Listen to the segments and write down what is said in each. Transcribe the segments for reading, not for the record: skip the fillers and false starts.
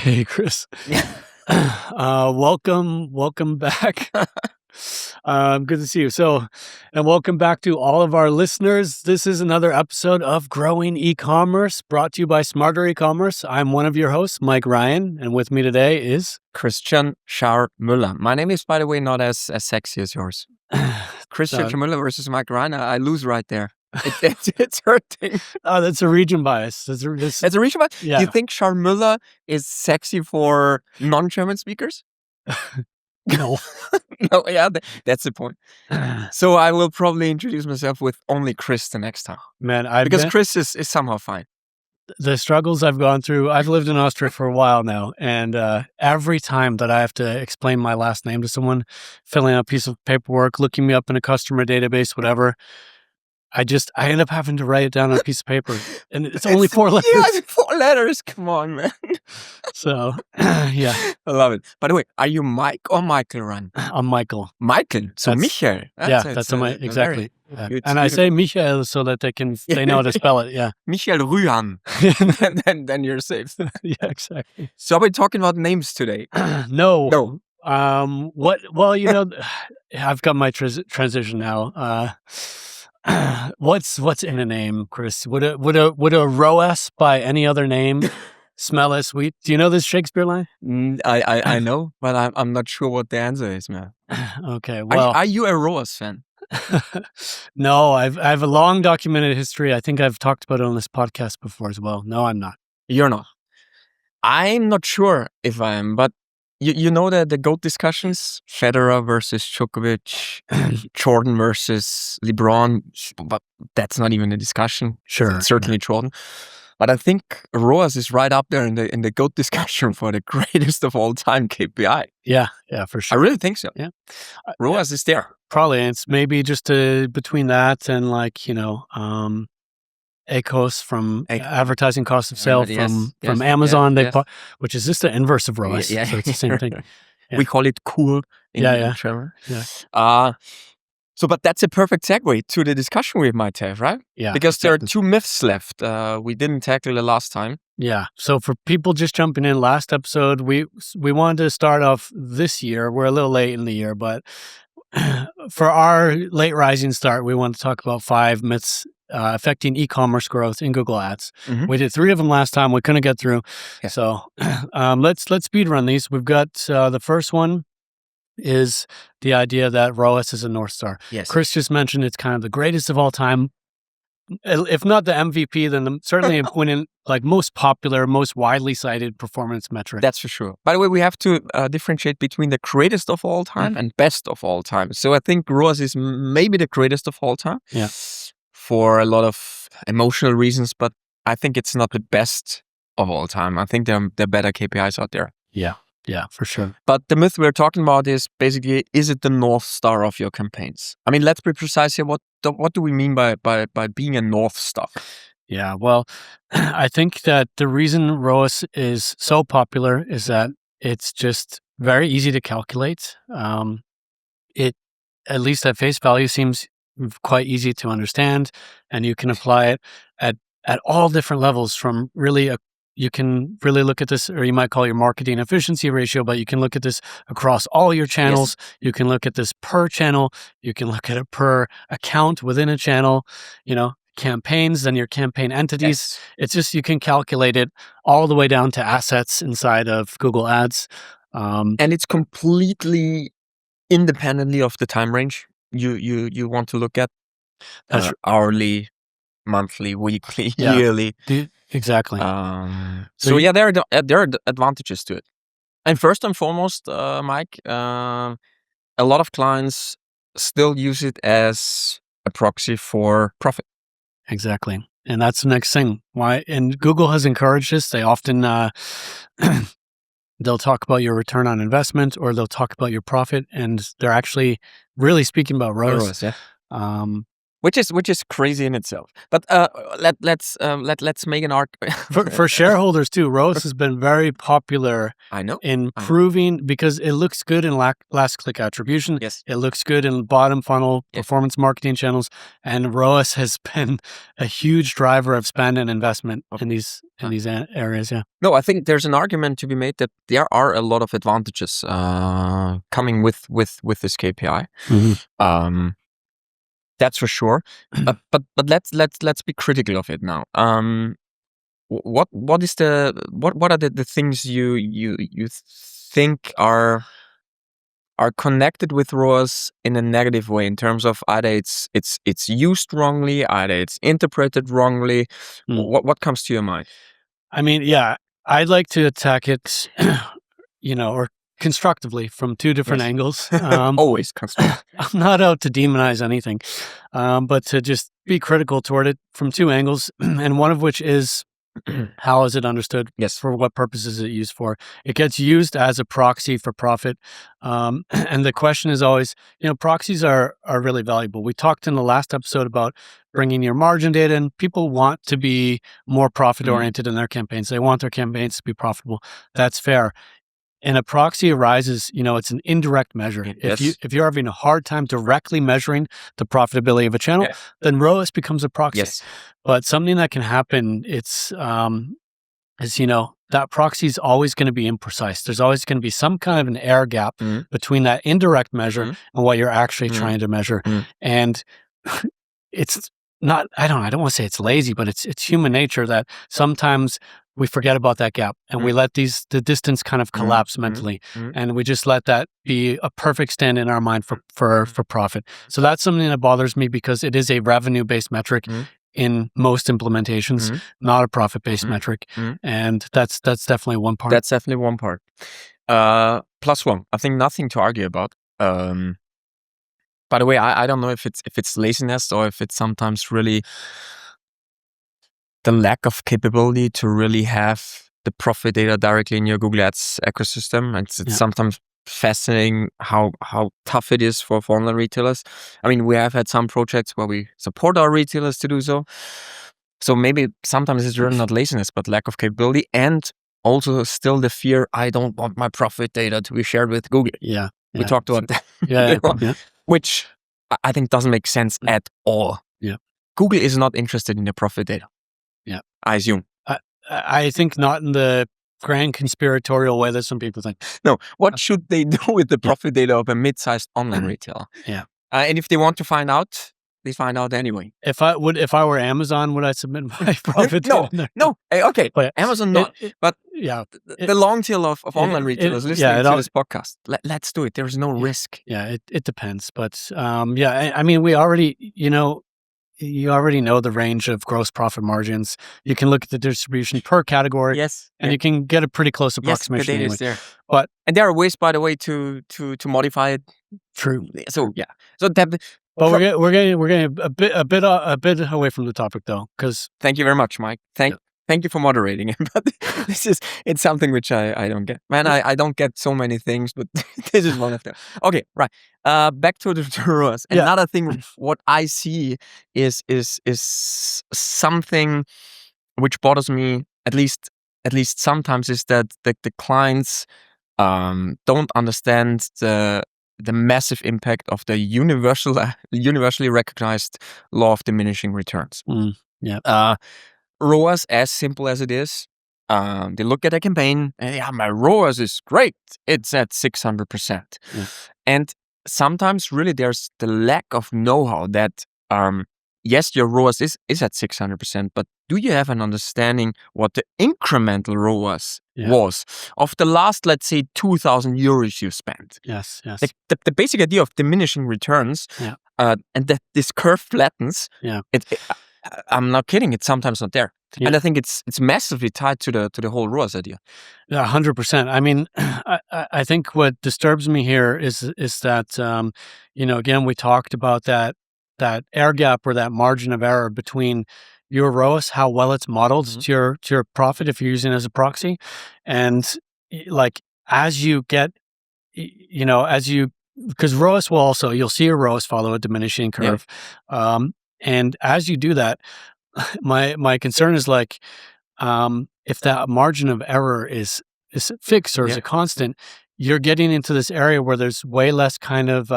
Hey, Chris. Welcome back. Good to see you. And welcome back to all of our listeners. This is another episode of Growing E-commerce, brought to you by Smarter E-commerce. I'm one of your hosts, Mike Ryan, and with me today is Christian Scharmüller. My name is, by the way, not as sexy as yours. Christian Scharmüller versus Mike Ryan. I lose right there. It's hurting. Oh, that's a region bias. It's a region bias? Yeah. Do you think Scharmüller is sexy for non-German speakers? No. No, yeah, that's the point. So I will probably introduce myself with only Chris the next time. Man, because Chris is somehow fine. The struggles I've gone through, I've lived in Austria for a while now, and every time that I have to explain my last name to someone, filling out a piece of paperwork, looking me up in a customer database, whatever, I end up having to write it down on a piece of paper, and it's only 4 letters. Yeah, it's 4 letters. Come on, man. So, yeah. I love it. By the way, are you Mike or Michael Ryan? I'm Michael. Michael? So Michael. Exactly. Yeah. And I say Michael so that they know how to spell it, yeah. Michael Ryan. then you're safe. Yeah, exactly. So are we talking about names today? No. Well, I've got my transition now. What's in a name, Chris? Would a ROAS by any other name smell as sweet? Do you know this Shakespeare line? I know, but I'm not sure what the answer is, man. Okay, well, are you a ROAS fan? No, I have a long documented history. I think I've talked about it on this podcast before as well. No, I'm not. You're not. I'm not sure if I am, but you know the GOAT discussions? Federer versus Djokovic, Jordan versus LeBron, but that's not even a discussion. Sure. It's certainly Jordan. But I think ROAS is right up there in the GOAT discussion for the greatest of all time KPI. Yeah, for sure. I really think so. Yeah. ROAS is there. Probably. It's maybe just between that and ACOS from advertising cost of sale from Amazon, which is just the inverse of ROAS. Yeah. So it's the same thing. Yeah. We call it cool in German. Yeah. But that's a perfect segue to the discussion we might have, right? Yeah. Because there are 2 myths left. We didn't tackle the last time. Yeah. So for people just jumping in, last episode, we wanted to start off this year. We're a little late in the year, but for our late rising start, we want to talk about 5 myths affecting e-commerce growth in Google Ads. Mm-hmm. We did 3 of them last time. We couldn't get through. Yeah. So let's speed run these. We've got the first one is the idea that ROAS is a North Star. Yes. Chris just mentioned it's kind of the greatest of all time. If not the MVP, then certainly winning most popular, most widely cited performance metric. That's for sure. By the way, we have to differentiate between the greatest of all time and best of all time. So I think ROAS is maybe the greatest of all time. Yeah. For a lot of emotional reasons, but I think it's not the best of all time. I think there are better KPIs out there. Yeah, for sure. But the myth we're talking about is basically, is it the North Star of your campaigns? I mean, let's be precise here. What do we mean by being a North Star? Yeah, well, I think that the reason ROAS is so popular is that it's just very easy to calculate. It, at least at face value, seems quite easy to understand, and you can apply it at all different levels. From really you can really look at this, or you might call your marketing efficiency ratio, but you can look at this across all your channels. Yes. You can look at this per channel. You can look at it per account within a channel, campaigns, then your campaign entities. Yes. It's just, you can calculate it all the way down to assets inside of Google Ads. And it's completely independently of the time range you want to look at. Hourly, monthly, weekly, yearly. Exactly. There are advantages to it. And first and foremost, Mike, a lot of clients still use it as a proxy for profit. Exactly. And that's the next thing. Why? And Google has encouraged this. They often they'll talk about your return on investment, or they'll talk about your profit, and they're actually really speaking about ROAS. Yeah. which is crazy in itself. But let's make an arc for shareholders too. ROAS has been very popular. I know. In proving, because it looks good in last click attribution. Yes. It looks good in bottom funnel performance marketing channels, and ROAS has been a huge driver of spend and investment in these areas. Yeah. No, I think there's an argument to be made that there are a lot of advantages coming with this KPI. Mm-hmm. That's for sure. But let's be critical of it now. What are the things you think are connected with ROAS in a negative way, in terms of either it's used wrongly, either it's interpreted wrongly? What comes to your mind? I mean, yeah, I'd like to attack it, or constructively from two different angles. Always constructive. I'm not out to demonize anything, but to just be critical toward it from two angles, and one of which is, how is it understood? Yes. For what purpose is it used for? It gets used as a proxy for profit. And the question is always, proxies are really valuable. We talked in the last episode about bringing your margin data in. People want to be more profit-oriented in their campaigns. They want their campaigns to be profitable. That's fair. And a proxy arises, it's an indirect measure. Yes. If you're having a hard time directly measuring the profitability of a channel, then ROAS becomes a proxy. Yes. But something that can happen, is that proxy is always going to be imprecise. There's always going to be some kind of an error gap between that indirect measure and what you're actually trying to measure. And it's not, I don't want to say it's lazy, but it's human nature that sometimes we forget about that gap and we let the distance kind of collapse mentally. And we just let that be a perfect stand in our mind for profit. So that's something that bothers me, because it is a revenue-based metric in most implementations, not a profit-based metric. And that's definitely one part. That's definitely one part. Plus one, I think nothing to argue about. By the way, I don't know if it's laziness or if it's sometimes really the lack of capability to really have the profit data directly in your Google Ads ecosystem. It's sometimes fascinating how tough it is for online retailers. I mean, we have had some projects where we support our retailers to do so. So maybe sometimes it's really not laziness, but lack of capability, and also still the fear, I don't want my profit data to be shared with Google. Yeah. We talked about that. Which I think doesn't make sense at all. Yeah. Google is not interested in the profit data. Yeah. I assume. I think not in the grand conspiratorial way that some people think. No. What should they do with the profit data of a mid-sized online retailer? Yeah. And if they want to find out, they find out anyway. If I were Amazon, would I submit my profit data? No. Okay. But Amazon not. But the long tail of online retailers listening to this podcast, let's do it. There's no risk. Yeah, it depends. But I mean, we already, you already know the range of gross profit margins. You can look at the distribution per category. Yes. And you can get a pretty close approximation. Yes, the data is there. But there are ways, by the way, to modify it. True. So yeah. So that. But we're getting a bit away from the topic though, because. Thank you very much, Mike. Thank you for moderating it. But it's something which I don't get. Man, I don't get so many things, but this is one of them. Okay, right. Back to the ROAS. Another thing, what I see is something which bothers me at least sometimes, is that the clients don't understand the massive impact of the universally recognized law of diminishing returns. ROAS, as simple as it is, they look at a campaign and my ROAS is great. It's at 600%. And sometimes really there's the lack of know-how that, yes, your ROAS is at 600%, but do you have an understanding what the incremental ROAS was of the last, let's say, 2,000 euros you spent? Yes. The basic idea of diminishing returns, and that this curve flattens. I'm not kidding. It's sometimes not there, and I think it's massively tied to the whole ROAS idea. 100%. I mean, I think what disturbs me here is that again, we talked about that air gap, or that margin of error between your ROAS, how well it's modeled to your profit if you're using it as a proxy, and like as you get, because ROAS will also, you'll see a ROAS follow a diminishing curve. And as you do that, my concern is like, if that margin of error is fixed or is a constant, you're getting into this area where there's way less kind of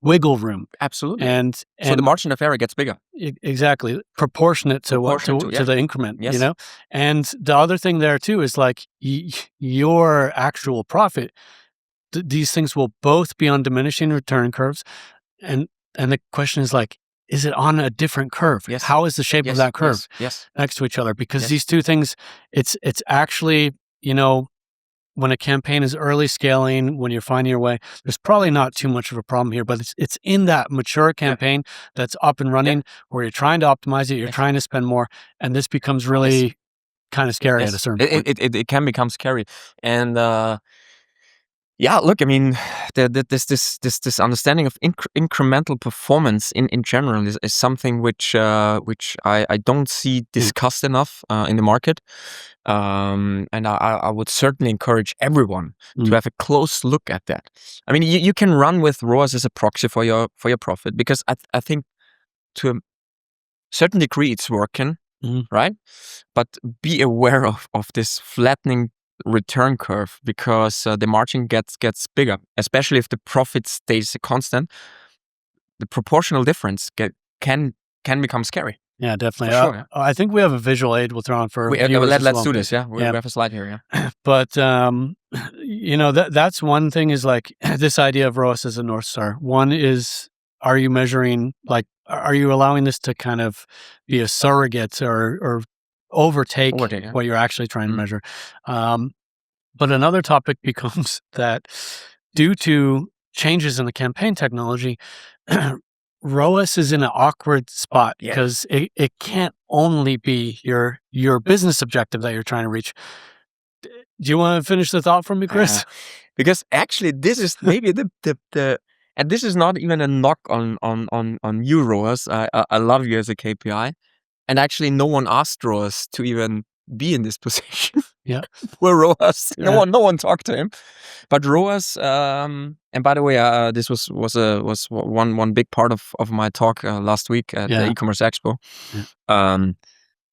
wiggle room. Absolutely. And so the margin of error gets bigger. Exactly. Proportionate to the increment, Yes. you know? And the other thing there too is like your actual profit, these things will both be on diminishing return curves. And the question is like, is it on a different curve? Yes. How is the shape of that curve yes. next to each other? Because these two things, it's actually, you know, when a campaign is early scaling, when you're finding your way, there's probably not too much of a problem here, but it's in that mature campaign that's up and running where you're trying to optimize it, you're trying to spend more, and this becomes really kind of scary at a certain point. It can become scary. And look, I mean, this understanding of incremental performance in general is something which I don't see discussed enough in the market, and I would certainly encourage everyone to have a close look at that. I mean, you can run with ROAS as a proxy for your profit, because I think to a certain degree it's working, right? But be aware of this flattening return curve, because the margin gets bigger, especially if the profit stays constant. The proportional difference can become scary. Yeah, definitely. For sure, I think we have a visual aid we'll throw on for viewers as let's well. do this. We have a slide here. But you know, that's one thing, is like this idea of ROAS as a North Star. One is, are you measuring, like, are you allowing this to kind of be a surrogate or overtake what you're actually trying to measure? But another topic becomes that due to changes in the campaign technology, ROAS is in an awkward spot because it can't only be your business objective that you're trying to reach. Do you want to finish the thought for me, Chris? Because actually, this is maybe the and this is not even a knock on you, ROAS. I love you as a KPI, and actually, no one asked ROAS to even be in this position. Yeah, we're ROAS. No one talked to him, but ROAS. And by the way, this was one big part of my talk last week at the eCommerce Expo. Yeah.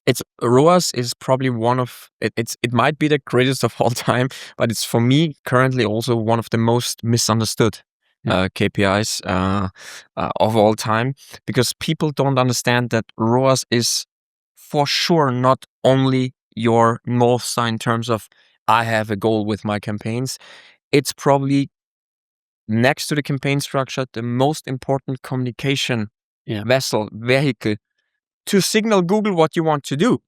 It's ROAS is probably one of it might be the greatest of all time, but it's for me currently also one of the most misunderstood KPIs of all time, because people don't understand that ROAS is for sure not only your North Star in terms of I have a goal with my campaigns. It's probably, next to the campaign structure, the most important communication vehicle to signal Google what you want to do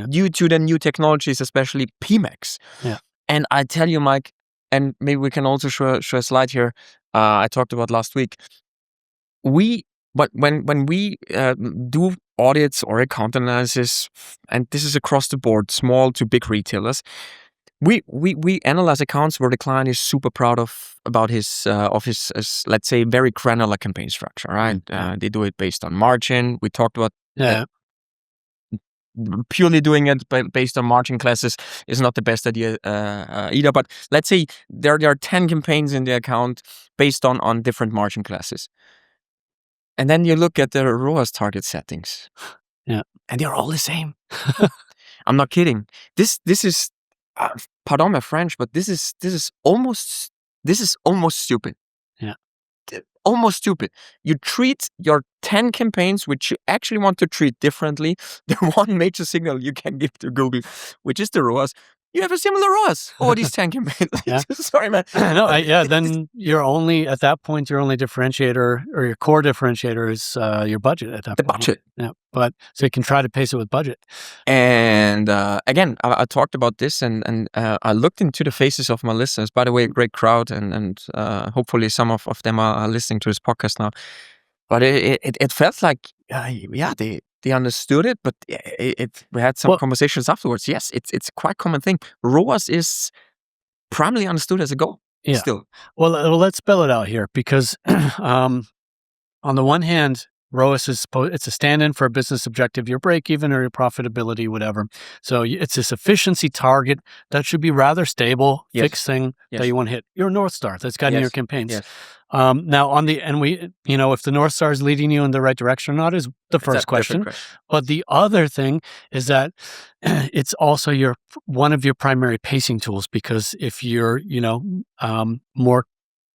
due to the new technologies, especially PMax. Yeah. And I tell you, Mike, and maybe we can also show a slide here I talked about last week. But when we do audits or account analysis, and this is across the board, small to big retailers, we analyze accounts where the client is super proud about his let's say very granular campaign structure, right? They do it based on margin. We talked about purely doing it based on margin classes is not the best idea either. But let's say there are 10 campaigns in the account based on different margin classes. And then you look at the ROAS target settings. Yeah. And they're all the same. I'm not kidding. This is pardon my French, but this is almost stupid. Yeah. Almost stupid. You treat your 10 campaigns, which you actually want to treat differently. The one major signal you can give to Google, which is the ROAS. You have a similar ROAS over these 10 campaigns. Sorry, man. No, then you're only, at that point, your only differentiator or your core differentiator is your budget at that point. The budget. Yeah. But so you can try to pace it with budget. And again, I talked about this and I looked into the faces of my listeners. By the way, a great crowd, and hopefully some of them are listening to this podcast now. But it felt like, they understood it, but we had some conversations afterwards. Yes, it's a quite common thing. ROAS is primarily understood as a goal still. Well, let's spell it out here, because on the one hand, ROAS it's a stand-in for a business objective, your break-even or your profitability, whatever. So it's this efficiency target that should be rather stable, fixed thing that you want to hit. Your North Star that's guiding your campaigns. Yes. Now if the North Star is leading you in the right direction or not is the first question. But the other thing is that it's also one of your primary pacing tools, because if you're,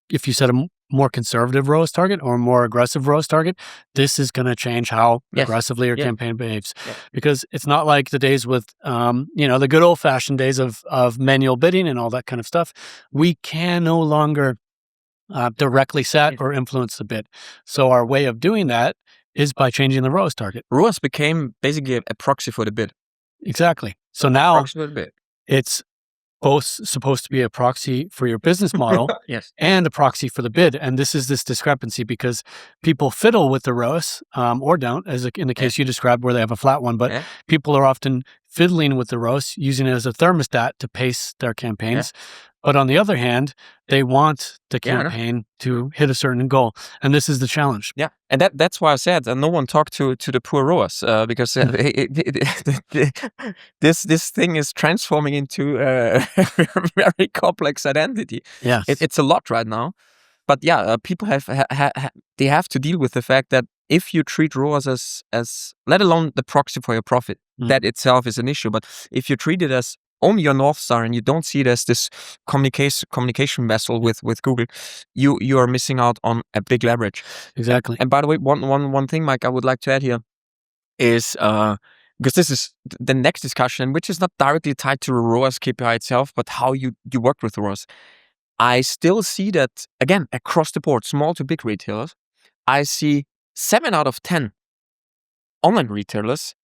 if you set a more conservative ROAS target or a more aggressive ROAS target, this is going to change how aggressively your campaign behaves. Because it's not like the days with, the good old fashioned days of manual bidding and all that kind of stuff. We can no longer directly set or influence the bid. So our way of doing that is by changing the ROAS target. ROAS became basically a proxy for the bid. Exactly. So now it's both supposed to be a proxy for your business model and a proxy for the bid. And this is this discrepancy because people fiddle with the ROAS or don't, as in the case you described where they have a flat one, but people are often fiddling with the ROAS, using it as a thermostat to pace their campaigns. But on the other hand, they want the campaign to hit a certain goal. And this is the challenge. Yeah. And that's why I said no one talked to the poor ROAS because this thing is transforming into a very complex identity. Yeah. It's a lot right now. But people they have to deal with the fact that if you treat ROAS as let alone the proxy for your profit, that itself is an issue. But if you treat it as only your North Star and you don't see it as this communication vessel with Google, you are missing out on a big leverage. Exactly. And by the way, one thing, Mike, I would like to add here is because this is the next discussion, which is not directly tied to ROAS KPI itself, but how you work with ROAS. I still see that, again, across the board, small to big retailers, I see 7 out of 10 online retailers,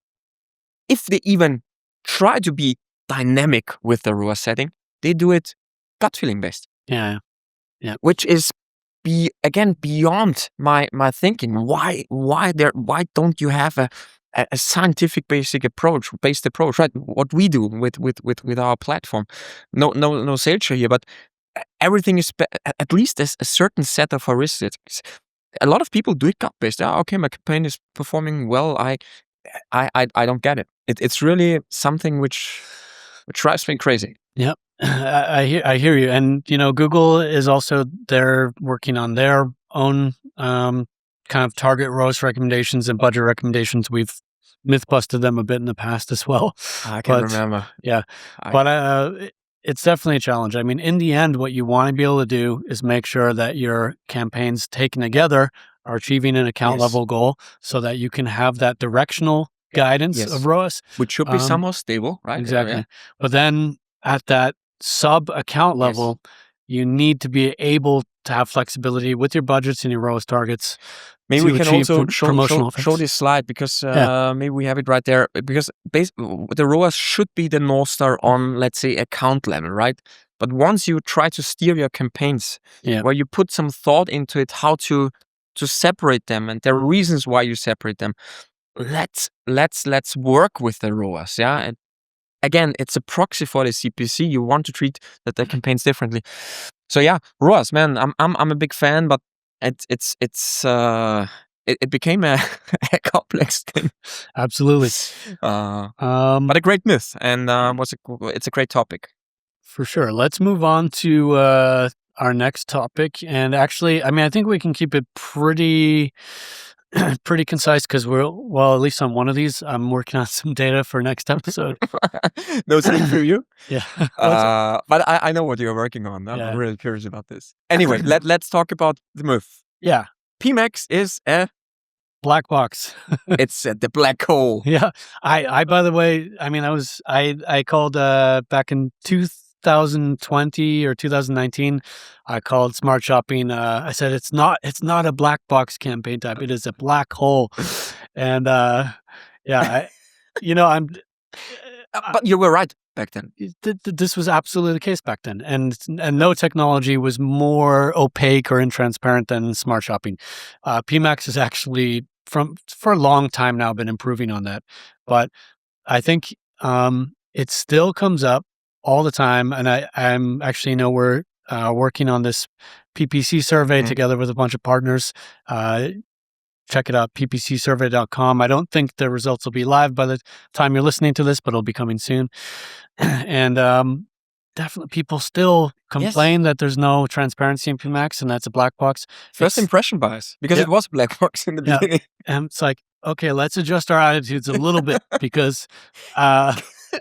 if they even try to be dynamic with the ROAS setting, they do it gut feeling based. Yeah. Which is beyond my thinking. Why don't you have a scientific based approach, right? What we do with our platform. No sales show here, but everything is at least a certain set of heuristics. A lot of people do it gut based. Okay, my campaign is performing well. I don't get it. It's really something which drives me crazy. Yep. I hear you. And, Google is also, they're working on their own kind of target ROAS recommendations and budget recommendations. We've myth busted them a bit in the past as well. I can remember. Yeah. But it's definitely a challenge. I mean, in the end, what you want to be able to do is make sure that your campaigns taken together are achieving an account level goal so that you can have that directional guidance of ROAS. Which should be somewhat stable, right? Exactly. Yeah. But then at that sub-account level, you need to be able to have flexibility with your budgets and your ROAS targets. Maybe we can also show this slide because maybe we have it right there. Because the ROAS should be the North Star on, let's say, account level, right? But once you try to steer your campaigns, where you put some thought into it, how to separate them, and there are reasons why you separate them. Let's work with the ROAS, And again, it's a proxy for the CPC. You want to treat the campaigns differently. So ROAS, man, I'm a big fan, but it became a complex thing. Absolutely. But a great myth, and it's a great topic. For sure. Let's move on to our next topic. And actually, I think we can keep it pretty concise because at least on one of these, I'm working on some data for next episode. No sneak preview? Yeah. But I know what you're working on. I'm really curious about this. Anyway, let's talk about the myth. Yeah. PMax is a black box. It's the black hole. Yeah. I by the way, I called back in 2020 or 2019, I called Smart Shopping. I said it's not a black box campaign type. It is a black hole. And I'm. But you were right back then. This was absolutely the case back then, and no technology was more opaque or intransparent than Smart Shopping. PMax has actually for a long time now been improving on that, but I think it still comes up all the time. And I'm actually, we're working on this PPC survey together with a bunch of partners. Check it out, ppcsurvey.com. I don't think the results will be live by the time you're listening to this, but it'll be coming soon. And definitely people still complain that there's no transparency in PMax, and that's a black box. First impression bias, because it was a black box in the beginning. And it's like, okay, let's adjust our attitudes a little bit because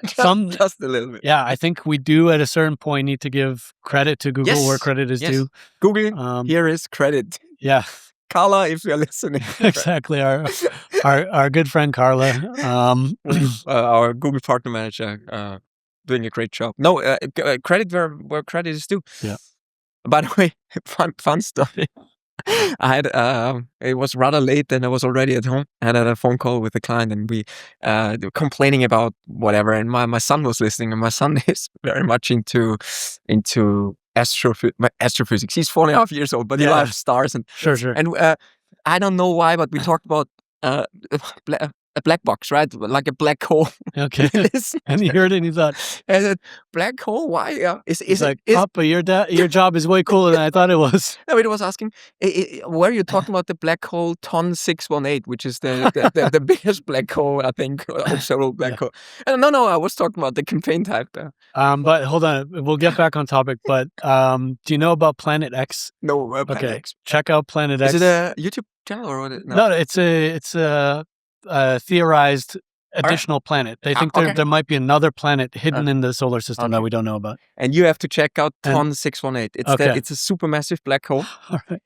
just a little bit. Yeah, I think we do at a certain point need to give credit to Google where credit is due. Google, here is credit. Yeah. Carla, if you're listening. Exactly. Our good friend Carla. Our Google partner manager, doing a great job. No, credit where credit is due. Yeah. By the way, fun story. I had it was rather late and I was already at home. I had a phone call with a client and we they were complaining about whatever. And my son was listening, and my son is very much into astrophysics. He's 4.5 years old, but he loves stars and sure. And I don't know why, but we talked about a black box, right? Like a black hole. Okay. And he heard it and he thought, I said, black hole? Why? Is like, Papa, your job is way cooler than I thought it was. No, it was asking, were you talking about the black hole Ton 618, which is the biggest black hole, I think, observable black hole? No, I was talking about the campaign type there. But hold on, we'll get back on topic. But do you know about Planet X? No, Planet X. Check out Planet X. Is it a YouTube channel or what? No, it's a theorized additional planet. They think there might be another planet hidden in the solar system that we don't know about. And you have to check out Ton 618. It's a supermassive black hole. All right.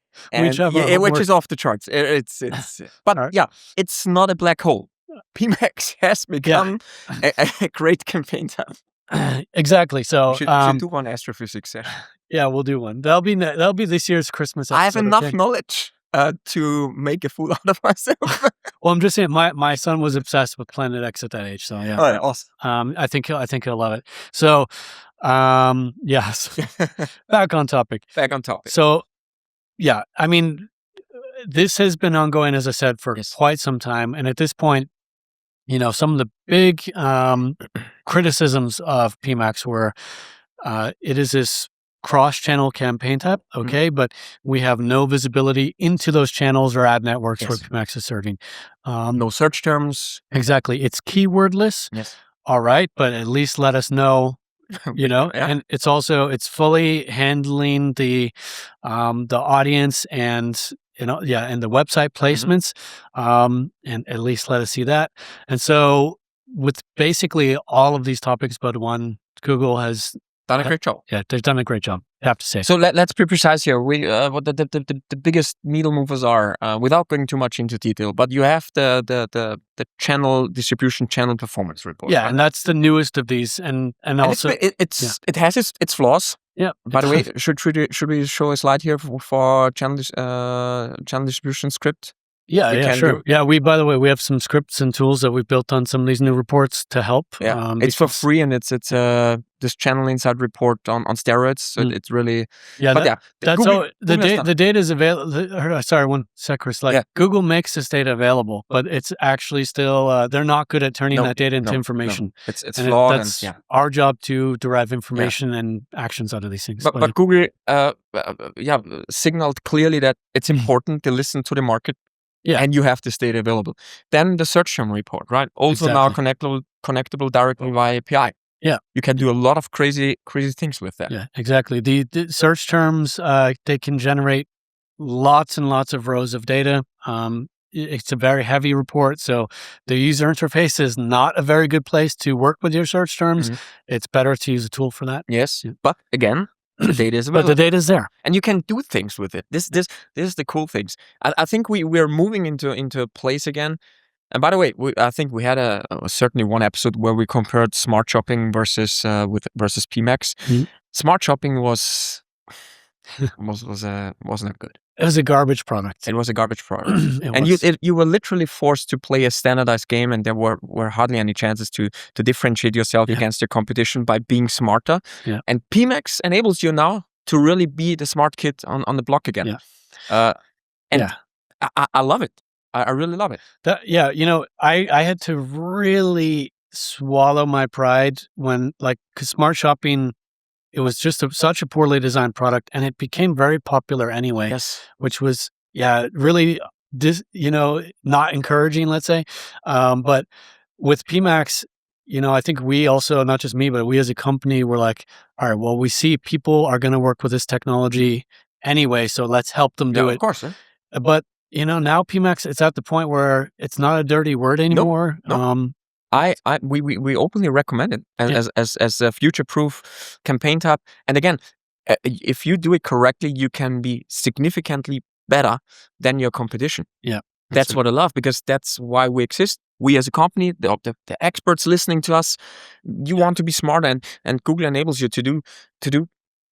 Which is off the charts. But it's not a black hole. PMax has become a great campaign time. Exactly. So we should do one astrophysics session. Yeah, we'll do one. That'll be this year's Christmas episode. I have enough knowledge to make a fool out of myself. Well, I'm just saying, my son was obsessed with Planet X at that age. So yeah. Oh, yeah, awesome. I think he'll love it. So, yes. Back on topic. So, yeah, I mean, this has been ongoing, as I said, for quite some time, and at this point, some of the big criticisms of PMax were it is this cross-channel campaign type, but we have no visibility into those channels or ad networks where PMax is serving. No search terms. Exactly. It's keywordless. Yes. All right, but at least let us know, and it's fully handling the audience and and the website placements, and at least let us see that. And so with basically all of these topics but one, Google has done a great job. Yeah, they've done a great job, I have to say. So let's be precise here. We what the biggest needle movers are, without going too much into detail, but you have the channel distribution, channel performance report. Yeah, right? And that's the newest of these, and also it has its flaws. Yeah. By the way, should we show a slide here for channel distribution script? Yeah, sure. Yeah, by the way, we have some scripts and tools that we've built on some of these new reports to help. Yeah, it's for free, and it's this channel insight report on steroids. So it's really that's Google, the data is available. Sorry, one sec, Chris. Google makes this data available, but it's actually still they're not good at turning that data into information. No. It's flawed. That's our job to derive information and actions out of these things. But Google signaled clearly that it's important to listen to the market. Yeah, and you have this data available. Then the search term report, right? Also now connectable directly via API. Yeah, you can do a lot of crazy things with that. Yeah, exactly. The search terms they can generate lots and lots of rows of data. It's a very heavy report, so the user interface is not a very good place to work with your search terms. It's better to use a tool for that. Yes, but again, the data is available. But the data is there, and you can do things with it. This is the cool things. I think we're moving into a place again. And by the way, I think we had certainly one episode where we compared smart shopping versus PMax. Smart shopping wasn't good. It was a garbage product. It was a garbage product, and you were literally forced to play a standardized game, and there were hardly any chances to differentiate yourself against your competition by being smarter. Yeah. And PMax enables you now to really be the smart kid on the block again. Yeah. I love it. I really love it. I had to really swallow my pride when, because smart shopping, it was just such a poorly designed product, and it became very popular anyway. Yes, which was really not encouraging, let's say. But with PMax, I think we also, not just me, but we as a company, we're like, all right, well, we see people are going to work with this technology anyway, so let's help them do Of it. course. But now PMax, it's at the point where it's not a dirty word anymore. No. We openly recommend it as a future-proof campaign tab. And again, if you do it correctly, you can be significantly better than your competition. Yeah, that's what I love, because that's why we exist. We as a company, the experts listening to us, you want to be smart, and Google enables you to do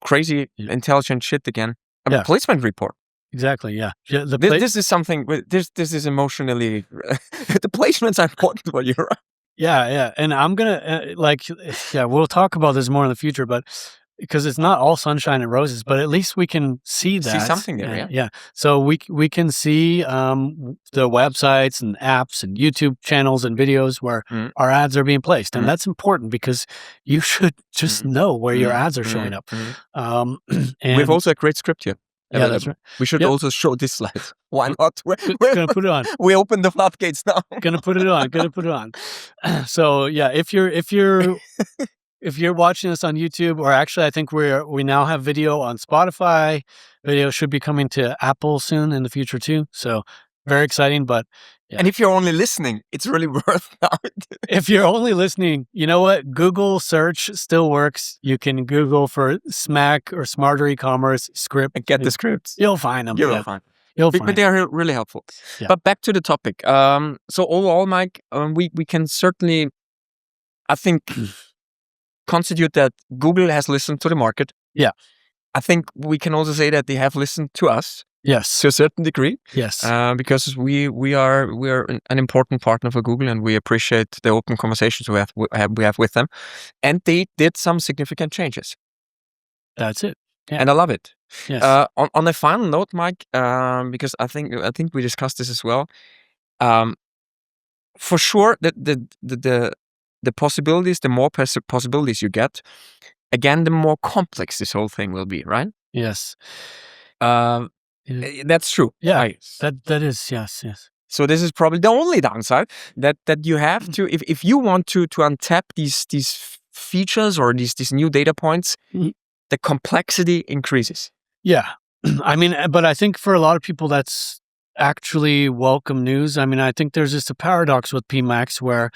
crazy intelligent shit again. A placement report. Exactly. Yeah. This is something. This is emotionally. The placements are important for you. Yeah. And I'm gonna we'll talk about this more in the future, but because it's not all sunshine and roses, but at least we can see that. See something there, yeah. So we can see the websites and apps and YouTube channels and videos where our ads are being placed, and that's important because you should just know where your ads are showing up. And we've also a great script here. Yeah, that's right. We should also show this slide. Why not? We're gonna put it on. We open the floodgates now. Gonna put it on. So yeah, if you're watching us on YouTube, or actually I think we now have video on Spotify. Video should be coming to Apple soon in the future too. So very exciting. But and if you're only listening, it's really worth it. If you're only listening, you know what? Google search still works. You can Google for SMAC or Smarter E-commerce script. And get the scripts. You'll find them. You'll find. But they are really helpful. Yeah. But back to the topic. So overall, Mike, we can certainly, I think, constitute that Google has listened to the market. Yeah. I think we can also say that they have listened to us. Yes. To a certain degree. Yes. Because we are an important partner for Google, and we appreciate the open conversations we have with them. And they did some significant changes. That's it. Yeah. And I love it. Yes. On a final note, Mike, because I think we discussed this as well. For sure, the possibilities, the more possibilities you get, again, the more complex this whole thing will be, right? Yes. That's true. Yeah, that is, yes. So this is probably the only downside that you have to, if you want to untap these features or these new data points, the complexity increases. Yeah. I mean, but I think for a lot of people that's actually welcome news. I mean, I think there's just a paradox with PMax where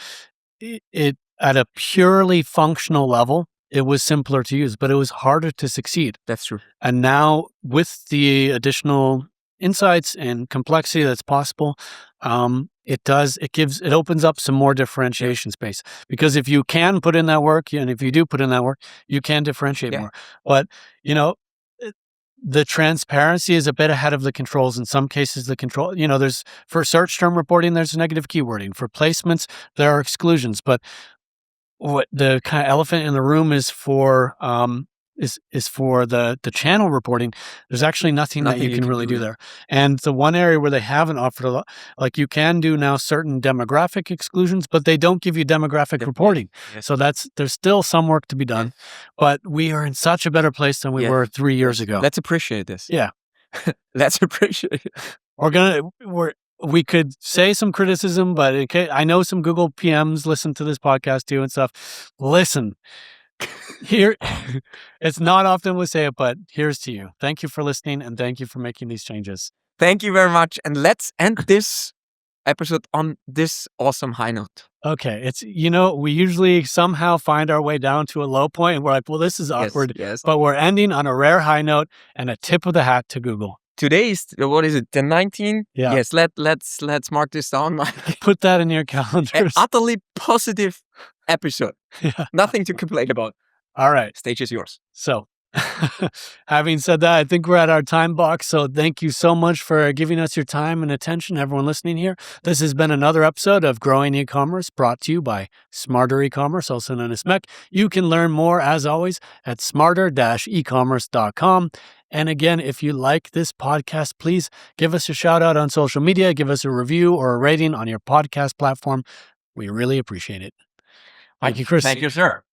it at a purely functional level, it was simpler to use, but it was harder to succeed. That's true. And now with the additional insights and complexity that's possible, it opens up some more differentiation space. Because if you can put in that work, and if you do put in that work, you can differentiate more. But, the transparency is a bit ahead of the controls. In some cases, the control, there's, for search term reporting, there's negative keywording. For placements, there are exclusions. But what the kind of elephant in the room is for the channel reporting. There's actually nothing that you can really do there. And the one area where they haven't offered a lot, like you can do now certain demographic exclusions, but they don't give you demographic reporting. So there's still some work to be done, but we are in such a better place than we were 3 years ago. Let's appreciate this. Yeah. Let's appreciate it. We could say some criticism, but I know some Google PMs listen to this podcast too and stuff. Listen, here, it's not often we say it, but here's to you. Thank you for listening, and thank you for making these changes. Thank you very much. And let's end this episode on this awesome high note. Okay. It's, we usually somehow find our way down to a low point and we're like, well, this is awkward. Yes. But we're ending on a rare high note and a tip of the hat to Google. Today is, what is it, the 19th? Yeah. Yes, let's mark this down, Mike. Put that in your calendars. An utterly positive episode. Yeah. Nothing to complain about. All right. Stage is yours. So, having said that, I think we're at our time box. So thank you so much for giving us your time and attention, everyone listening here. This has been another episode of Growing E-commerce, brought to you by Smarter E-commerce, also known as SMEC. You can learn more, as always, at smarter-ecommerce.com. And again, if you like this podcast, please give us a shout out on social media, give us a review or a rating on your podcast platform. We really appreciate it. Thank you, Chris. Thank you, sir.